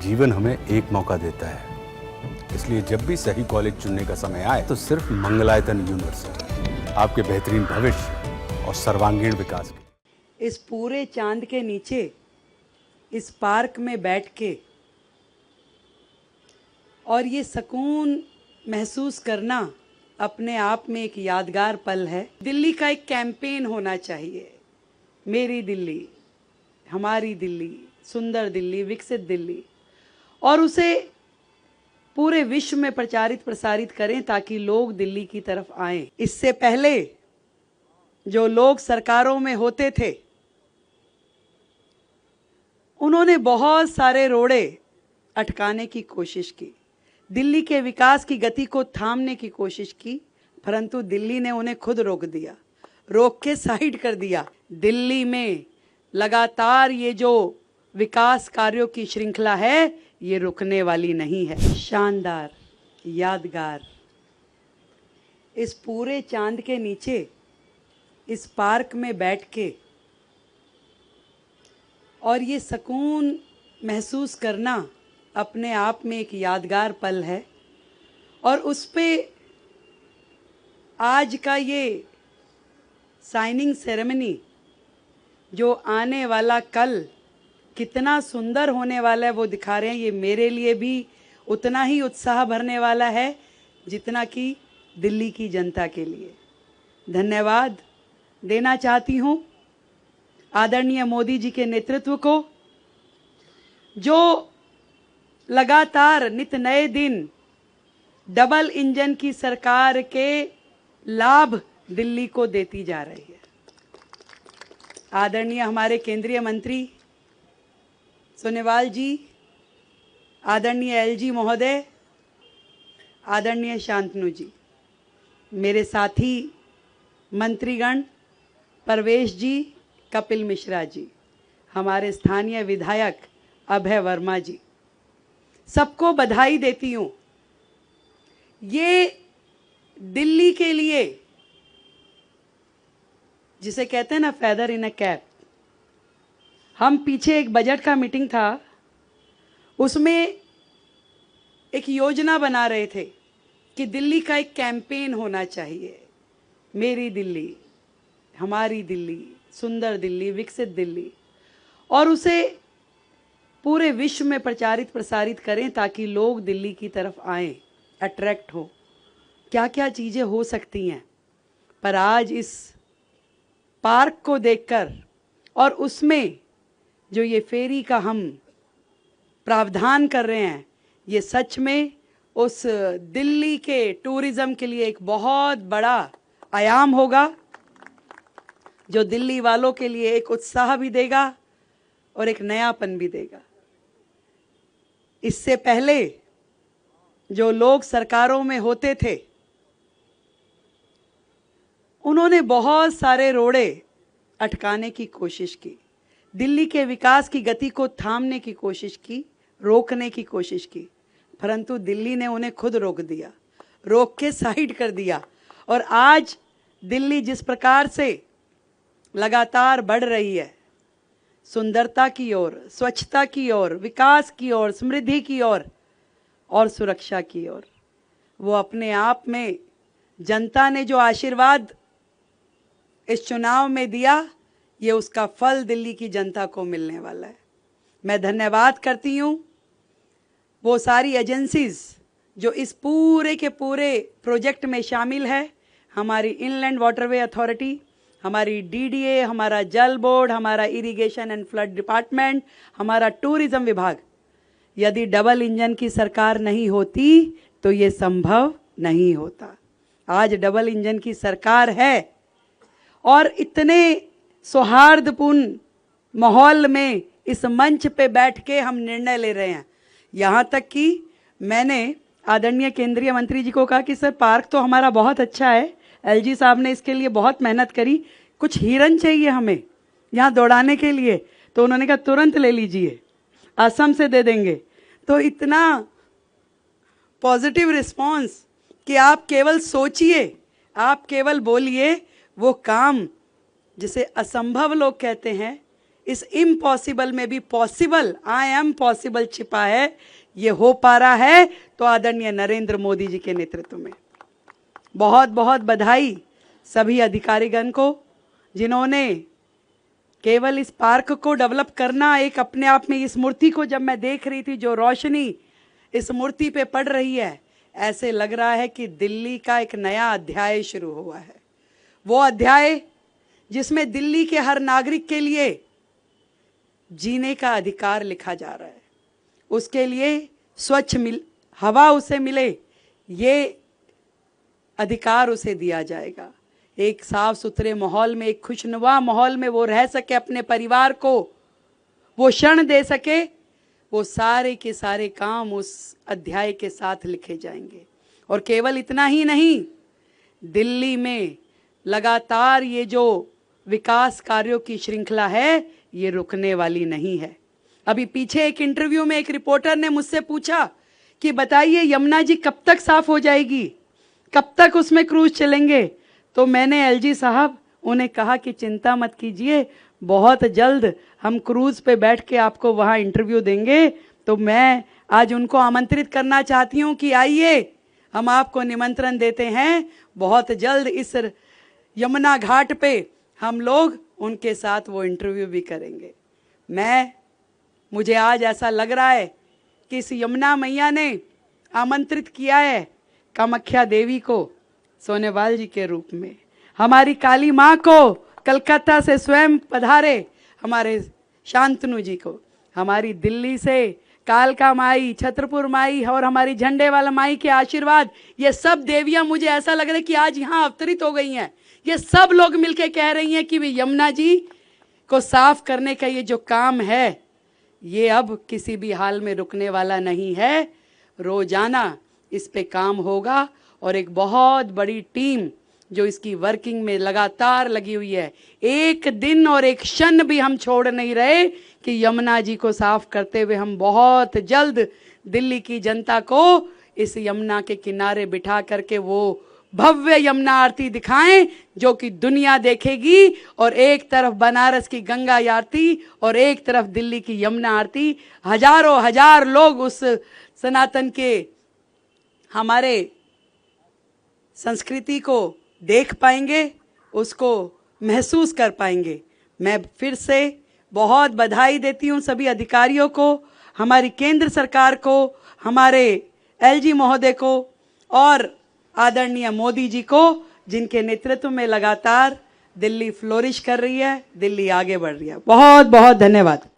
जीवन हमें एक मौका देता है, इसलिए जब भी सही कॉलेज चुनने का समय आए तो सिर्फ मंगलायतन यूनिवर्सिटी आपके बेहतरीन भविष्य और सर्वांगीण विकास के। इस पूरे चांद के नीचे इस पार्क में बैठ के और ये सुकून महसूस करना अपने आप में एक यादगार पल है। दिल्ली का एक कैंपेन होना चाहिए, मेरी दिल्ली, हमारी दिल्ली, सुंदर दिल्ली, विकसित दिल्ली, और उसे पूरे विश्व में प्रचारित प्रसारित करें ताकि लोग दिल्ली की तरफ आएं। इससे पहले जो लोग सरकारों में होते थे उन्होंने बहुत सारे रोड़े अटकाने की कोशिश की, दिल्ली के विकास की गति को थामने की कोशिश की, परंतु दिल्ली ने उन्हें खुद रोक दिया, रोक के साइड कर दिया। दिल्ली में लगातार ये जो विकास कार्यों की श्रृंखला है ये रुकने वाली नहीं है। शानदार, यादगार, इस पूरे चांद के नीचे इस पार्क में बैठ के और ये सुकून महसूस करना अपने आप में एक यादगार पल है। और उस पे आज का ये साइनिंग सेरेमनी जो आने वाला कल कितना सुंदर होने वाला है वो दिखा रहे हैं। ये मेरे लिए भी उतना ही उत्साह भरने वाला है जितना कि दिल्ली की जनता के लिए। धन्यवाद देना चाहती हूँ आदरणीय मोदी जी के नेतृत्व को, जो लगातार नित नए दिन डबल इंजन की सरकार के लाभ दिल्ली को देती जा रही है। आदरणीय हमारे केंद्रीय मंत्री सोनेवाल जी, आदरणीय एलजी महोदय, आदरणीय शांतनु जी, मेरे साथी मंत्रीगण परवेश जी, कपिल मिश्रा जी, हमारे स्थानीय विधायक अभय वर्मा जी, सबको बधाई देती हूँ। ये दिल्ली के लिए जिसे कहते हैं ना फेदर इन अ कैप, हम पीछे एक बजट का मीटिंग था, उसमें एक योजना बना रहे थे कि दिल्ली का एक कैंपेन होना चाहिए, मेरी दिल्ली, हमारी दिल्ली, सुंदर दिल्ली, विकसित दिल्ली, और उसे पूरे विश्व में प्रचारित प्रसारित करें ताकि लोग दिल्ली की तरफ आएं, अट्रैक्ट हो। क्या क्या चीज़ें हो सकती हैं, पर आज इस पार्क को देखकर और उसमें जो ये फेरी का हम प्रावधान कर रहे हैं, ये सच में उस दिल्ली के टूरिज्म के लिए एक बहुत बड़ा आयाम होगा, जो दिल्ली वालों के लिए एक उत्साह भी देगा और एक नयापन भी देगा। इससे पहले जो लोग सरकारों में होते थे उन्होंने बहुत सारे रोड़े अटकाने की कोशिश की, दिल्ली के विकास की गति को थामने की कोशिश की, रोकने की कोशिश की, परंतु दिल्ली ने उन्हें खुद रोक दिया, रोक के साइड कर दिया। और आज दिल्ली जिस प्रकार से लगातार बढ़ रही है, सुंदरता की ओर, स्वच्छता की ओर, विकास की ओर, समृद्धि की ओर और सुरक्षा की ओर, वो अपने आप में जनता ने जो आशीर्वाद इस चुनाव में दिया, ये उसका फल दिल्ली की जनता को मिलने वाला है। मैं धन्यवाद करती हूँ वो सारी एजेंसीज जो इस पूरे के पूरे प्रोजेक्ट में शामिल है, हमारी इनलैंड वाटरवे अथॉरिटी, हमारी डीडीए, हमारा जल बोर्ड, हमारा इरिगेशन एंड फ्लड डिपार्टमेंट, हमारा टूरिज्म विभाग। यदि डबल इंजन की सरकार नहीं होती तो ये संभव नहीं होता। आज डबल इंजन की सरकार है और इतने सौहार्दपूर्ण माहौल में इस मंच पे बैठ के हम निर्णय ले रहे हैं। यहाँ तक कि मैंने आदरणीय केंद्रीय मंत्री जी को कहा कि सर पार्क तो हमारा बहुत अच्छा है, एलजी साहब ने इसके लिए बहुत मेहनत करी, कुछ हिरन चाहिए हमें यहाँ दौड़ाने के लिए, तो उन्होंने कहा तुरंत ले लीजिए, असम से दे देंगे। तो इतना पॉजिटिव रिस्पांस कि आप केवल सोचिए, आप केवल बोलिए, वो काम जिसे असंभव लोग कहते हैं इस इम्पॉसिबल में भी पॉसिबल, आई एम पॉसिबल छिपा है, ये हो पा रहा है तो आदरणीय नरेंद्र मोदी जी के नेतृत्व में। बहुत बहुत बधाई सभी अधिकारीगण को जिन्होंने केवल इस पार्क को डेवलप करना एक अपने आप में, इस मूर्ति को जब मैं देख रही थी, जो रोशनी इस मूर्ति पे पड़ रही है, ऐसे लग रहा है कि दिल्ली का एक नया अध्याय शुरू हुआ है। वो अध्याय जिसमें दिल्ली के हर नागरिक के लिए जीने का अधिकार लिखा जा रहा है, उसके लिए स्वच्छ हवा उसे मिले, ये अधिकार उसे दिया जाएगा। एक साफ सुथरे माहौल में, एक खुशनुमा माहौल में वो रह सके, अपने परिवार को वो क्षण दे सके, वो सारे के सारे काम उस अध्याय के साथ लिखे जाएंगे। और केवल इतना ही नहीं, दिल्ली में लगातार ये जो विकास कार्यों की श्रृंखला है, ये रुकने वाली नहीं है। अभी पीछे एक इंटरव्यू में एक रिपोर्टर ने मुझसे पूछा कि बताइए यमुना जी कब तक साफ हो जाएगी, कब तक उसमें क्रूज चलेंगे? तो मैंने एलजी साहब उन्हें कहा कि चिंता मत कीजिए, बहुत जल्द हम क्रूज पे बैठ के आपको वहाँ इंटरव्यू देंगे। तो मैं आज उनको आमंत्रित करना चाहती हूँ कि आइए, हम आपको निमंत्रण देते हैं, बहुत जल्द इस यमुना घाट पे हम लोग उनके साथ वो इंटरव्यू भी करेंगे। मुझे आज ऐसा लग रहा है कि इस यमुना मैया ने आमंत्रित किया है कामाख्या देवी को सोनेवाल जी के रूप में, हमारी काली माँ को कलकत्ता से स्वयं पधारे हमारे शांतनु जी को, हमारी दिल्ली से कालका माई, छतरपुर माई और हमारी झंडे वाला माई के आशीर्वाद, ये सब देवियां मुझे ऐसा लग रहा है कि आज यहाँ अवतरित हो गई हैं। ये सब लोग मिलके कह रही हैं कि वे यमुना जी को साफ करने का ये जो काम है, ये अब किसी भी हाल में रुकने वाला नहीं है। रोजाना इस पे काम होगा और एक बहुत बड़ी टीम जो इसकी वर्किंग में लगातार लगी हुई है। एक दिन और एक क्षण भी हम छोड़ नहीं रहे कि यमुना जी को साफ करते हुए हम बहुत जल्द दिल्ली की जनता को इस यमुना के किनारे बिठा करके वो भव्य यमुना आरती दिखाएं जो कि दुनिया देखेगी। और एक तरफ बनारस की गंगा आरती और एक तरफ दिल्ली की यमुना आरती, हजारों हजार लोग उस सनातन के हमारे संस्कृति को देख पाएंगे, उसको महसूस कर पाएंगे। मैं फिर से बहुत बधाई देती हूँ सभी अधिकारियों को, हमारी केंद्र सरकार को, हमारे एलजी महोदय को और आदरणीय मोदी जी को, जिनके नेतृत्व में लगातार दिल्ली फ्लोरिश कर रही है, दिल्ली आगे बढ़ रही है। बहुत बहुत धन्यवाद।